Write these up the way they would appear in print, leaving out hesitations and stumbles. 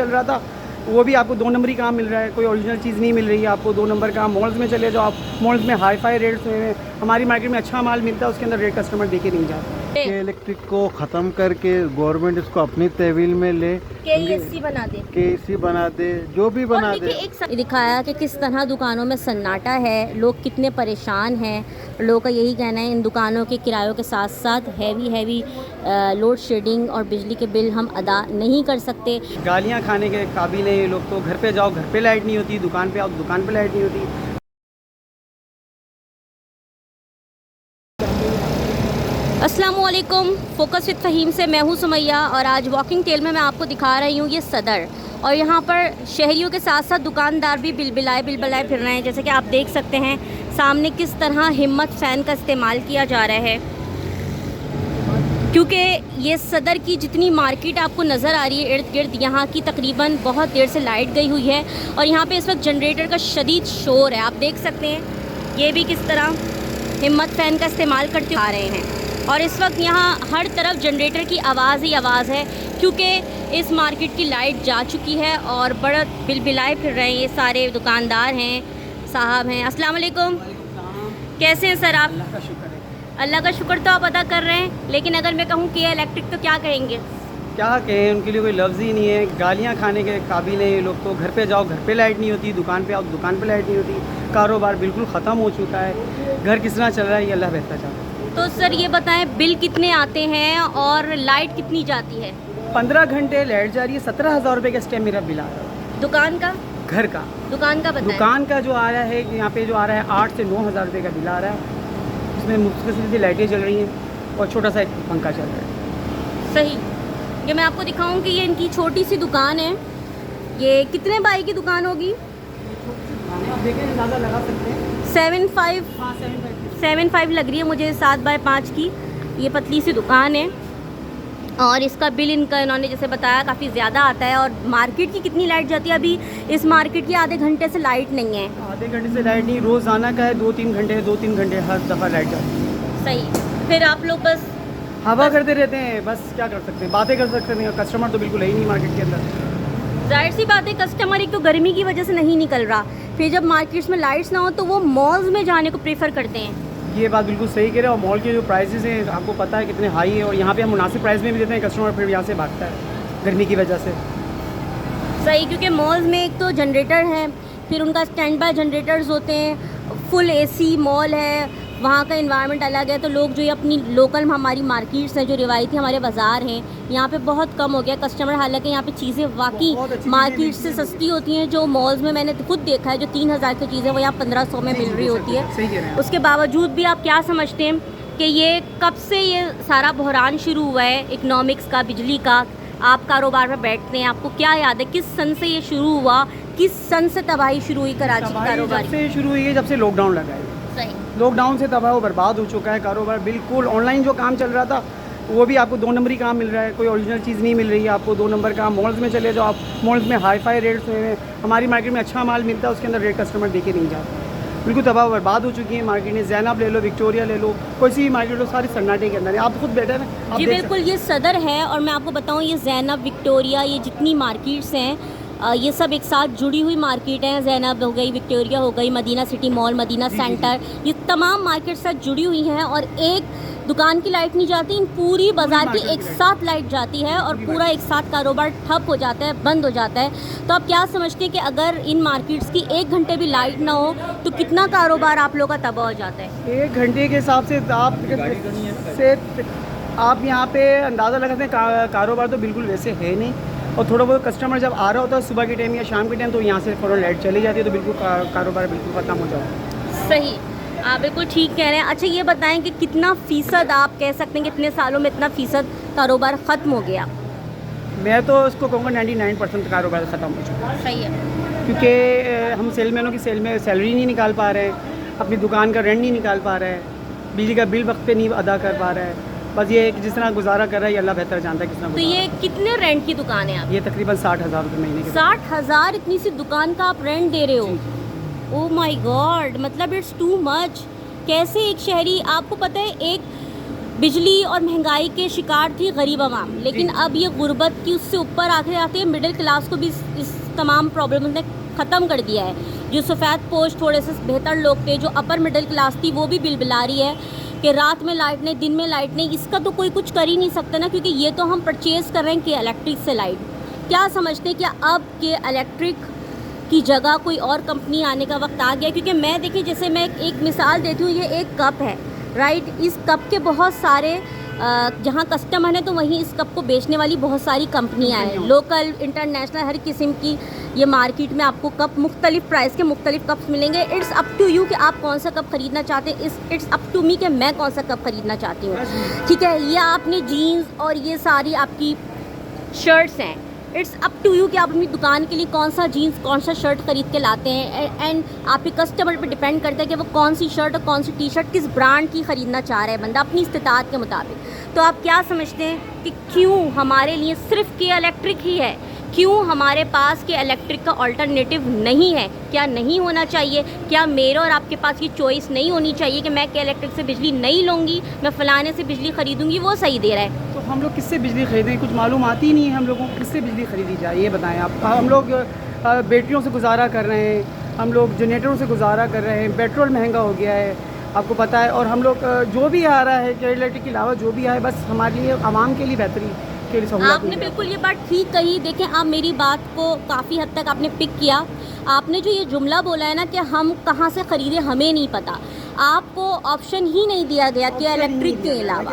चल रहा था, वो भी आपको 2 नंबरी काम मिल रहा है, कोई ओरिजिनल चीज़ नहीं मिल रही है आपको 2 नंबर का। मॉल्स में चले जाओ आप, मॉल्स में हाई फाई रेट्स में, हमारी मार्केट में अच्छा माल मिलता है, उसके अंदर रेट कस्टमर देके नहीं जाता। इलेक्ट्रिक को ख़त्म करके गवर्नमेंट इसको अपनी तहवील में ले, KEC बना दे, KEC बना दे, जो भी बना दे। एक दिखाया कि किस तरह दुकानों में सन्नाटा है, लोग कितने परेशान हैं। लोगों का यही कहना है इन दुकानों के किरायों के साथ साथ हैवी लोड शेडिंग और बिजली के बिल हम अदा नहीं कर सकते। गालियाँ खाने के काबिल है ये लोग तो। घर पे जाओ, घर पे लाइट नहीं होती, दुकान पे आओ, दुकान पे लाइट नहीं होती। अस्सलामुअलैकुम, फोकस विद फ़हीम से मैं हूँ सुमैया और आज वॉकिंग टेल में मैं आपको दिखा रही हूँ ये सदर। और यहाँ पर शहरियों के साथ साथ दुकानदार भी बिलबिलाए फिर रहे हैं। जैसे कि आप देख सकते हैं सामने किस तरह हिम्मत फ़ैन का इस्तेमाल किया जा रहा है, क्योंकि ये सदर की जितनी मार्केट आपको नज़र आ रही है इर्द गिर्द, यहाँ की तकरीबन बहुत देर से लाइट गई हुई है और यहाँ पे इस वक्त जनरेटर का शदीद शोर है। आप देख सकते हैं ये भी किस तरह हिम्मत फ़ैन का इस्तेमाल करते आ रहे हैं और इस वक्त यहाँ हर तरफ जनरेटर की आवाज़ ही आवाज़ है, क्योंकि इस मार्केट की लाइट जा चुकी है और बड़ा बिलबिलाए फिर रहे हैं। ये सारे दुकानदार हैं, साहब हैं। अस्सलाम वालेकुम, कैसे हैं सर आप? अल्लाह का शुक्र है। अल्लाह का शुक्र तो आप अदा कर रहे हैं, लेकिन अगर मैं कहूँ कि इलेक्ट्रिक तो क्या कहेंगे? क्या कहें, उनके लिए कोई लफ्ज़ ही नहीं है। गालियाँ खाने के काबिल है ये लोग तो। घर पे जाओ, घर पे लाइट नहीं होती, दुकान पे आओ, दुकान पे लाइट नहीं होती। कारोबार बिल्कुल ख़त्म हो चुका है। घर किस तरह चल रहा है ये अल्लाह बेहतर जानता है। तो सर ये बताएं बिल कितने आते हैं और लाइट कितनी जाती है? 15 घंटे लाइट जा रही है, 17,000 रुपये का इस टाइम मेरा बिल आ रहा है। दुकान का? घर का। दुकान का बताएं। दुकान का जो आ रहा है यहाँ पे जो आ रहा है 8 से 9,000 रुपये का बिल आ रहा है। इसमें मुख्तलिफ लाइटें जल रही हैं और छोटा सा एक पंखा चल रहा है। सही। ये मैं आपको दिखाऊं कि ये इनकी छोटी सी दुकान है। ये कितने बाई की दुकान होगी? आप देखें, अंदाज़ा लगा सकते हैं। 7.5 हाँ, 7.5 लग रही है मुझे, 7x5 की ये पतली सी दुकान है और इसका बिल इन्होंने जैसे बताया काफ़ी ज़्यादा आता है। और मार्केट की कितनी लाइट जाती है? अभी इस मार्केट की आधे घंटे से लाइट नहीं है। आधे घंटे से लाइट नहीं, रोज़ाना का है 2-3 घंटे हर दफ़ा लाइट जाती है। सही। फिर आप लोग बस हवा करते रहते हैं, बस क्या कर सकते हैं, बातें कर सकते हैं। कस्टमर तो बिल्कुल है ही नहीं मार्केट के अंदर। जाहिर सी बात है कस्टमर एक तो गर्मी की वजह से नहीं निकल रहा, फिर जब मार्केट्स में लाइट्स ना हो तो वो मॉल्स में जाने को प्रेफर करते हैं। ये बात बिल्कुल सही कह रहे हैं। और मॉल के जो प्राइसेस हैं आपको पता है कितने हाई है, और यहाँ पे हम मुनासिब प्राइस में भी देते हैं, कस्टमर फिर यहाँ से भागता है गर्मी की वजह से। सही, क्योंकि मॉल्स में एक तो जनरेटर है, फिर उनका स्टैंड बाय जनरेटर्स होते हैं, फुल AC मॉल है, वहाँ का इन्वायरमेंट अलग है। तो लोग जो ये अपनी लोकल हमारी मार्केट्स हैं, जो रिवायती हमारे बाज़ार हैं, यहाँ पे बहुत कम हो गया कस्टमर। हालांकि यहाँ पे चीज़ें वाकई मार्केट से सस्ती होती हैं। जो मॉल्स में मैंने खुद देखा है, जो 3,000 की चीज़ें वो यहाँ 1500 में मिल रही होती है। उसके बावजूद भी आप क्या समझते हैं कि ये कब से ये सारा बहरान शुरू हुआ है इकनॉमिक्स का, बिजली का? आप कारोबार में बैठते हैं, आपको क्या याद है किस सन से ये शुरू हुआ, किस सन से तबाही शुरू हुई कराची की कारोबार? जब से शुरू हुई है, जब से लॉकडाउन लगा है। सही। लॉकडाउन से तबाह बर्बाद हो चुका है कारोबार बिल्कुल। ऑनलाइन जो काम चल रहा था वो भी आपको 2 नंबरी काम मिल रहा है, कोई ओरिजिनल चीज़ नहीं मिल रही है आपको 2 नंबर का। मॉल्स में चले जाओ आप, मॉल्स में हाई फाई रेट्स में, हमारी मार्केट में अच्छा माल मिलता है, उसके अंदर रेट कस्टमर देके नहीं जाता। बिल्कुल तबाह बर्बाद हो चुकी है मार्केट में। ज़ैनब ले लो, विक्टोरिया ले लो, कोई सी मार्केट लो, सारी सन्नाटे के अंदर है। आप खुद बैठे हैं जी बिल्कुल, ये सदर है और मैं आपको बताऊं ये ज़ैनब, विक्टोरिया, ये जितनी मार्केट्स हैं ये सब एक साथ जुड़ी हुई मार्केट हैं। ज़ैनब हो गई, विक्टोरिया हो गई, Madina city mall, Madina centre, ये तमाम मार्केट साथ जुड़ी हुई हैं। और एक दुकान की लाइट नहीं जाती, इन पूरी बाज़ार की एक साथ लाइट जाती है और पूरा एक साथ कारोबार ठप हो जाता है, बंद हो जाता है। तो आप क्या समझते हैं कि अगर इन मार्केट्स की 1 घंटे भी लाइट ना हो तो कितना कारोबार आप लोग का तबाह हो जाता है? 1 घंटे के हिसाब से आप यहाँ पे अंदाज़ा लगाते हैं कारोबार तो बिल्कुल वैसे है नहीं। और थोड़ा बहुत कस्टमर जब आ रहा होता है सुबह के टाइम या शाम के टाइम, तो यहाँ से फ़ौरन लाइट चली जाती है, तो बिल्कुल कारोबार बिल्कुल ख़त्म हो जाता है। सही, आप बिल्कुल ठीक कह रहे हैं। अच्छा ये बताएं कि कितना फ़ीसद आप कह सकते हैं कितने सालों में इतना फ़ीसद कारोबार ख़त्म हो गया? मैं तो उसको कहूँगा 99% कारोबार ख़त्म हो चुका है। सही है, क्योंकि हम सेलमैनों की सैलरी नहीं निकाल पा रहे हैं, अपनी दुकान का रेंट नहीं निकाल पा रहे हैं, बिजली का बिल वक्त पे नहीं अदा कर पा रहे हैं। बस ये जिस तरह गुजारा कर रहा है ये अल्लाह बेहतर जानता है किस तरह। तो ये कितने रेंट की दुकान है आप? ये तकरीबन 60,000 रुपये महीने के। 60,000 इतनी सी दुकान का आप रेंट दे रहे हो? ओह माय गॉड, मतलब इट्स टू मच। कैसे एक शहरी, आपको पता है एक बिजली और महंगाई के शिकार थी गरीब आवाम, लेकिन अब ये गुर्बत की उससे ऊपर आके आते हैं मिडिल क्लास को भी इस तमाम प्रॉब्लम ने ख़त्म कर दिया है। जो सफ़ेद पोश थोड़े से बेहतर लोग थे, जो अपर मिडिल क्लास थी, वो भी बिलबिला रही है कि रात में लाइट नहीं, दिन में लाइट नहीं। इसका तो कोई कुछ कर ही नहीं सकता ना, क्योंकि ये तो हम परचेज़ कर रहे हैं कि इलेक्ट्रिक से लाइट। क्या समझते हैं कि अब के इलेक्ट्रिक की जगह कोई और कंपनी आने का वक्त आ गया? क्योंकि मैं देखिए, जैसे मैं एक मिसाल देती हूँ, ये एक कप है, राइट। इस कप के बहुत सारे जहाँ कस्टमर हैं तो वहीं इस कप को बेचने वाली बहुत सारी कंपनियाँ हैं, लोकल, इंटरनेशनल, हर किस्म की। ये मार्केट में आपको कप मुख्तलिफ प्राइस के मुख्तलिफ कप्स मिलेंगे। इट्स अप टू यू कि आप कौन सा कप ख़रीदना चाहते हैं। इट्स अप टू मी कि मैं कौन सा कप ख़रीदना चाहती हूँ, ठीक है। ये आपने जीन्स और ये सारी आपकी शर्ट्स हैं, इट्स अप टू यू कि आप अपनी दुकान के लिए कौन सा जीन्स, कौन सा शर्ट ख़रीद के लाते हैं। एंड आपके कस्टमर पे डिपेंड करता है कि वो कौन सी शर्ट और कौन सी टी शर्ट किस ब्रांड की ख़रीदना चाह रहा है बंदा, अपनी इस्तिताअत के मुताबिक। तो आप क्या समझते हैं कि क्यों हमारे लिए सिर्फ के इलेक्ट्रिक ही है? क्यों हमारे पास के इलेक्ट्रिक का अल्टरनेटिव नहीं है? क्या नहीं होना चाहिए? क्या मेरे और आपके पास ये चॉइस नहीं होनी चाहिए कि मैं के इलेक्ट्रिक से बिजली नहीं लूँगी, मैं फ़लाने से बिजली ख़रीदूँगी, वो सही दे रहा है? तो हम लोग किससे बिजली खरीदें? कुछ मालूम आती नहीं है हम लोगों को, किससे बिजली खरीदी जाए ये बताएं आप। हम लोग बैटरियों से गुजारा कर रहे हैं, हम लोग जनरेटरों से गुजारा कर रहे हैं, पेट्रोल महंगा हो गया है, आपको पता है। और हम लोग जो भी आ रहा है के इलेक्ट्रिक के अलावा जो भी आए, बस हमारे लिए आवाम के लिए बेहतरी के लिए सहूलत। आपने बिल्कुल ये बात ठीक कही। देखें, आप मेरी बात को काफ़ी हद तक आपने पिक किया। आपने जो ये जुमला बोला है ना कि हम कहाँ से ख़रीदें हमें नहीं पता, आपको ऑप्शन ही नहीं दिया गया कि इलेक्ट्रिक के अलावा,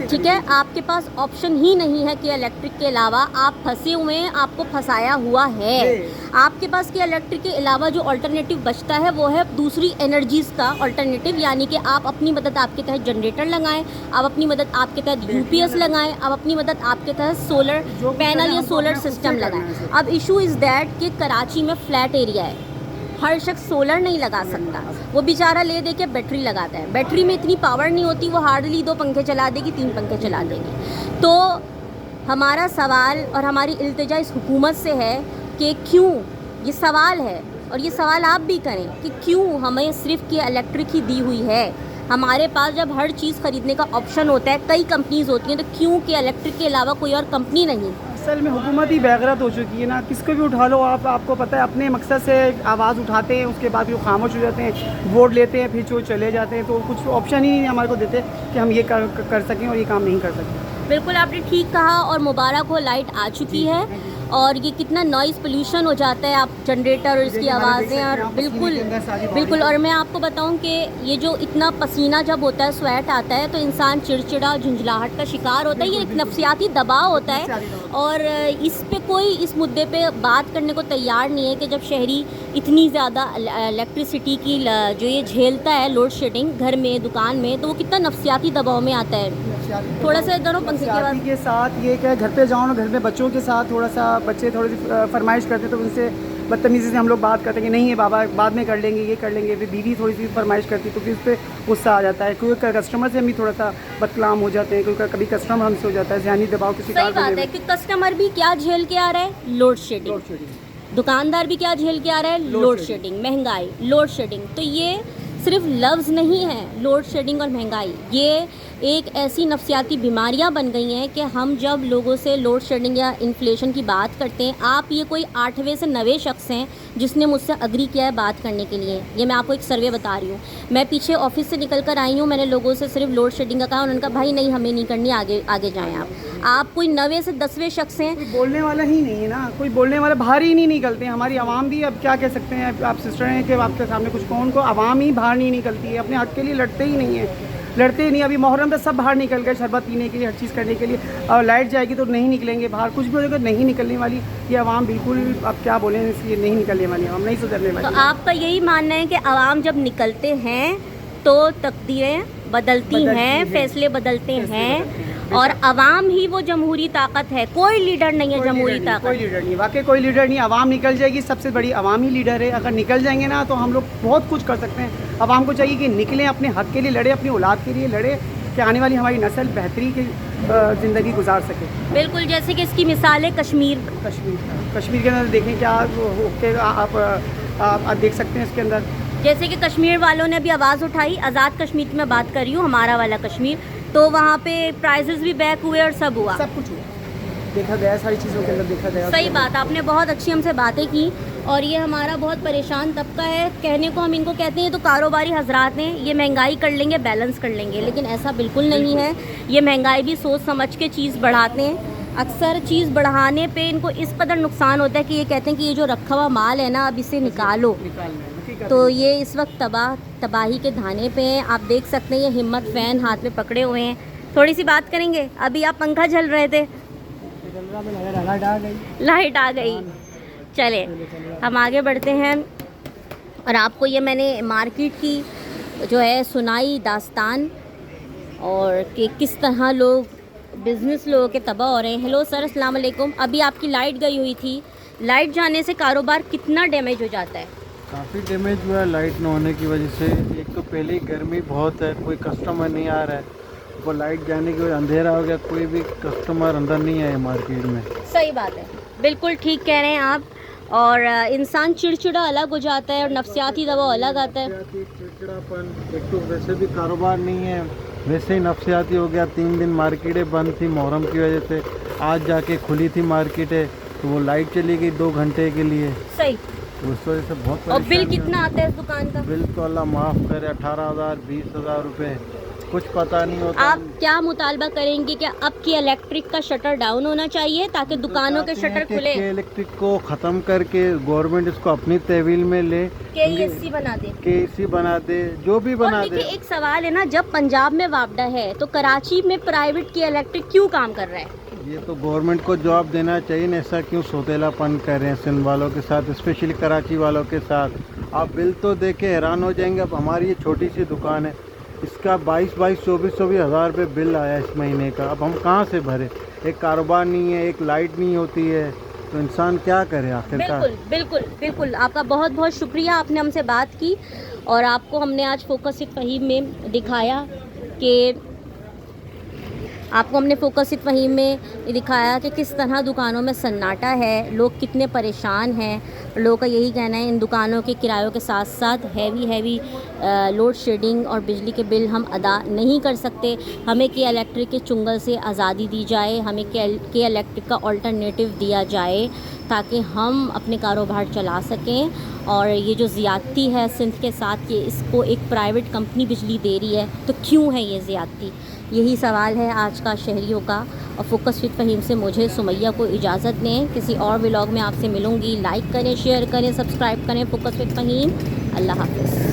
ठीक है, आपके पास ऑप्शन ही नहीं है कि इलेक्ट्रिक के अलावा। आप फंसे हुए हैं, आपको फंसाया हुआ है। आपके पास कि इलेक्ट्रिक के अलावा जो अल्टरनेटिव बचता है वो है दूसरी एनर्जीज़ का अल्टरनेटिव, यानी कि आप अपनी मदद आपके तहत जनरेटर लगाएं, आप अपनी मदद आपके तहत यूपीएस लगाएं, आप अपनी मदद आपके तहत सोलर पैनल या सोलर सिस्टम लगाएं। अब इशू इज़ दैट कि कराची में फ्लैट एरिया है, हर शख्स सोलर नहीं लगा सकता। वो बेचारा ले दे के बैटरी लगाता है, बैटरी में इतनी पावर नहीं होती, वो हार्डली 2 पंखे चला देगी, 3 पंखे चला देगी। तो हमारा सवाल और हमारी इल्तिजा इस हुकूमत से है कि क्यों, ये सवाल है और ये सवाल आप भी करें कि क्यों हमें सिर्फ कि इलेक्ट्रिक ही दी हुई है। हमारे पास जब हर चीज़ ख़रीदने का ऑप्शन होता है, कई कंपनीज़ होती हैं, तो क्यों कि इलेक्ट्रिक के अलावा कोई और कंपनी नहीं? असल में हुकूमत ही बेगैरत हो चुकी है ना, किसको भी उठा लो आप, आपको पता है अपने मकसद से आवाज़ उठाते हैं, उसके बाद वो खामोश हो जाते हैं, वोट लेते हैं, फिर जो चले जाते हैं। तो कुछ ऑप्शन ही नहीं हमारे को देते कि हम ये कर सकें और ये काम नहीं कर सकें। बिल्कुल आपने ठीक कहा, और मुबारक हो, लाइट आ चुकी है। और ये कितना नॉइज़ पोल्यूशन हो जाता है, आप जनरेटर और इसकी आवाज़ें, और बिल्कुल। और मैं आपको बताऊं कि ये जो इतना पसीना जब होता है, स्वेट आता है, तो इंसान चिड़चिड़ा, झुंझलाहट का शिकार होता है। ये एक नफसियाती दबाव होता है, और इस पे कोई इस मुद्दे पे बात करने को तैयार नहीं है कि जब शहरी इतनी ज़्यादा इलेक्ट्रिसिटी की जो ये झेलता है, लोड शेडिंग घर में, दुकान में, तो वो कितना नफसियाती दबाव में आता है। थोड़ा सा दोनों पंखे के साथ ये क्या, घर पे जाओ ना, घर में बच्चों के साथ थोड़ा सा, बच्चे थोड़ी सी फरमाइश करते तो उनसे बदतमीज़ी से हम लोग बात करते हैं कि नहीं है बाबा, बाद में कर लेंगे, ये कर लेंगे। फिर बीवी थोड़ी सी फरमाइश करती तो फिर उस पर गुस्सा आ जाता है। क्योंकि कस्टमर से हम भी थोड़ा सा बदकलाम हो जाते हैं, क्योंकि कभी कस्टमर हमसे हो जाता है, ज़हनी दबाव के शिकार। सही बात है कि कस्टमर भी क्या झेल के आ रहा है, लोड शेडिंग। दुकानदार भी क्या झेल के आ रहा है, लोड शेडिंग, महंगाई, लोड शेडिंग। तो ये सिर्फ लफ्ज़ नहीं है, लोड शेडिंग और महंगाई, ये एक ऐसी नफसियाती बीमारियां बन गई हैं कि हम जब लोगों से लोड शेडिंग या इन्फ्लेशन की बात करते हैं, आप ये कोई 8वें से 9वें शख्स हैं जिसने मुझसे अग्री किया है बात करने के लिए। ये मैं आपको एक सर्वे बता रही हूँ। मैं पीछे ऑफिस से निकल कर आई हूँ, मैंने लोगों से सिर्फ लोड शेडिंग का कहा, उन्होंने कहा भाई नहीं, हमें नहीं करनी, आगे जाएँ आप कोई 9वें से 10वें शख्स हैं। कोई बोलने वाला ही नहीं है ना, कोई बोलने वाला बाहर ही नहीं निकलते हैं। हमारी आवाम भी, अब क्या कह सकते हैं, आप सिस्टर हैं कि आपके सामने कुछ कौन को, आवाम ही बाहर नहीं निकलती है, अपने हक के लिए लड़ते ही नहीं है, लड़ते ही नहीं। अभी मुहर्रम पे सब बाहर निकल गए शरबत पीने के लिए, हर चीज़ करने के लिए, और लाइट जाएगी तो नहीं निकलेंगे बाहर, कुछ भी हो जाएगा नहीं निकलने वाली ये आवाम। बिल्कुल अब क्या बोलें, इसलिए नहीं निकलने वाली, हम नहीं सुधरने वाली। तो आपका यही मानना है कि आवाम जब निकलते हैं तो तकदीरें बदलती हैं, फैसले बदलते हैं, और आवाम ही वो जमहूरी ताकत है, कोई लीडर नहीं है जमहूरी ताकत। कोई लीडर नहीं, वाकई कोई लीडर नहीं। आवाम निकल जाएगी, सबसे बड़ी आवाम ही लीडर है। अगर निकल जाएंगे ना तो हम लोग बहुत कुछ कर सकते हैं। आवाम को चाहिए कि निकलें, अपने हक के लिए लड़े, अपनी औलाद के लिए लड़े, कि आने वाली हमारी नस्ल बेहतरी की ज़िंदगी गुजार सके। बिल्कुल, जैसे कि इसकी मिसाल है कश्मीर के अंदर देखें क्या आप देख सकते हैं इसके अंदर। जैसे कि कश्मीर वालों ने अभी आवाज़ उठाई, आज़ाद कश्मीर की मैं बात कर रही हूँ, हमारा वाला कश्मीर, तो वहाँ पे प्राइजेस भी बैक हुए और सब हुआ। सब कुछ हुआ, देखा गया, सारी चीज़ों के अंदर देखा गया। सही बात, आपने बहुत अच्छी हमसे बातें की। और ये हमारा बहुत परेशान तबका है, कहने को हम इनको कहते हैं तो कारोबारी हजरात हैं, ये महंगाई कर लेंगे, बैलेंस कर लेंगे, लेकिन ऐसा बिल्कुल नहीं है। ये महंगाई भी सोच समझ के चीज़ बढ़ाते हैं। अक्सर चीज़ बढ़ाने पे इनको इस कदर नुकसान होता है कि ये कहते हैं कि ये जो रखा हुआ माल है ना, अब इसे निकालो। तो ये इस वक्त तबाही के धाने पे हैं। आप देख सकते हैं ये हिम्मत फ़ैन हाथ में पकड़े हुए हैं। थोड़ी सी बात करेंगे, अभी आप पंखा झल रहे थे, लाइट आ गई। चले हम आगे बढ़ते हैं और आपको ये मैंने मार्केट की जो है सुनाई दास्तान, और कि किस तरह लोग बिज़नेस लोगों के तबाह हो रहे हैं। हेलो सर, अस्सलाम वालेकुम। अभी आपकी लाइट गई हुई थी, लाइट जाने से कारोबार कितना डैमेज हो जाता है? काफ़ी डैमेज हुआ है लाइट न होने की वजह से। एक तो पहले ही गर्मी बहुत है, कोई कस्टमर नहीं आ रहा है, वो लाइट जाने की वजह अंधेरा हो गया, कोई भी कस्टमर अंदर नहीं आए मार्केट में। सही बात है, बिल्कुल ठीक कह रहे हैं आप। और इंसान चिड़चिड़ा अलग हो जाता है और नफ्सियाती दबाव अलग आता है। चिड़चिड़ापन, एक तो वैसे भी कारोबार नहीं है, वैसे ही नफ्सियाती हो गया। 3 दिन मार्केटें बंद थी मुहर्रम की वजह से, आज जाके खुली थी मार्केटें, तो वो लाइट चली गई 2 घंटे के लिए। सही, तो उस वजह से बहुत और बिल परेशानी कितना आता है इस दुकान का? बिल तो अल्लाह माफ़ करे, 18,000 20,000 रुपये, कुछ पता नहीं होता। आप क्या मुतालबा करेंगे कि अब की इलेक्ट्रिक का शटर डाउन होना चाहिए ताकि दुकानों के शटर खुले? इलेक्ट्रिक को ख़त्म करके गवर्नमेंट इसको अपनी तहवील में ले, KEC बना दे, KEC बना दे, जो भी बना और दे। देखिए एक सवाल है ना, जब पंजाब में वापडा है तो कराची में प्राइवेट की इलेक्ट्रिक क्यों काम कर रहा है? ये तो गवर्नमेंट को जवाब देना चाहिए ना, ऐसा क्यों सौतेलापन कर रहे हैं सिंध वालों के साथ, स्पेशली कराची वालों के साथ। आप बिल तो देखे हैरान हो जाएंगे। अब हमारी ये छोटी सी दुकान है, इसका 22-24 हज़ार रुपये बिल आया इस महीने का। अब हम कहाँ से भरे? एक कारोबार नहीं है, एक लाइट नहीं होती है, तो इंसान क्या करे आखिरकार। बिल्कुल बिल्कुल बिल्कुल, आपका बहुत बहुत शुक्रिया, आपने हमसे बात की और आपको हमने आज फोकस विद फ़हीम में दिखाया कि किस तरह दुकानों में सन्नाटा है, लोग कितने परेशान हैं। लोगों का यही कहना है इन दुकानों के किरायों के साथ साथ हैवी लोड शेडिंग और बिजली के बिल हम अदा नहीं कर सकते। हमें के इलेक्ट्रिक के चुंगल से आज़ादी दी जाए, हमें के इलेक्ट्रिक का अल्टरनेटिव दिया जाए ताकि हम अपने कारोबार चला सकें। और ये जो ज़्यादती है सिंध के साथ, ये इसको एक प्राइवेट कंपनी बिजली दे रही है, तो क्यों है ये ज़्यादती? यही सवाल है आज का शहरियों का। और फोकस विद फ़हीम से मुझे सुमैया को इजाज़त दें, किसी और व्लॉग में आपसे मिलूँगी। लाइक करें, शेयर करें, सब्सक्राइब करें फोकस विद फ़हीम। अल्लाह हाफ़िज़।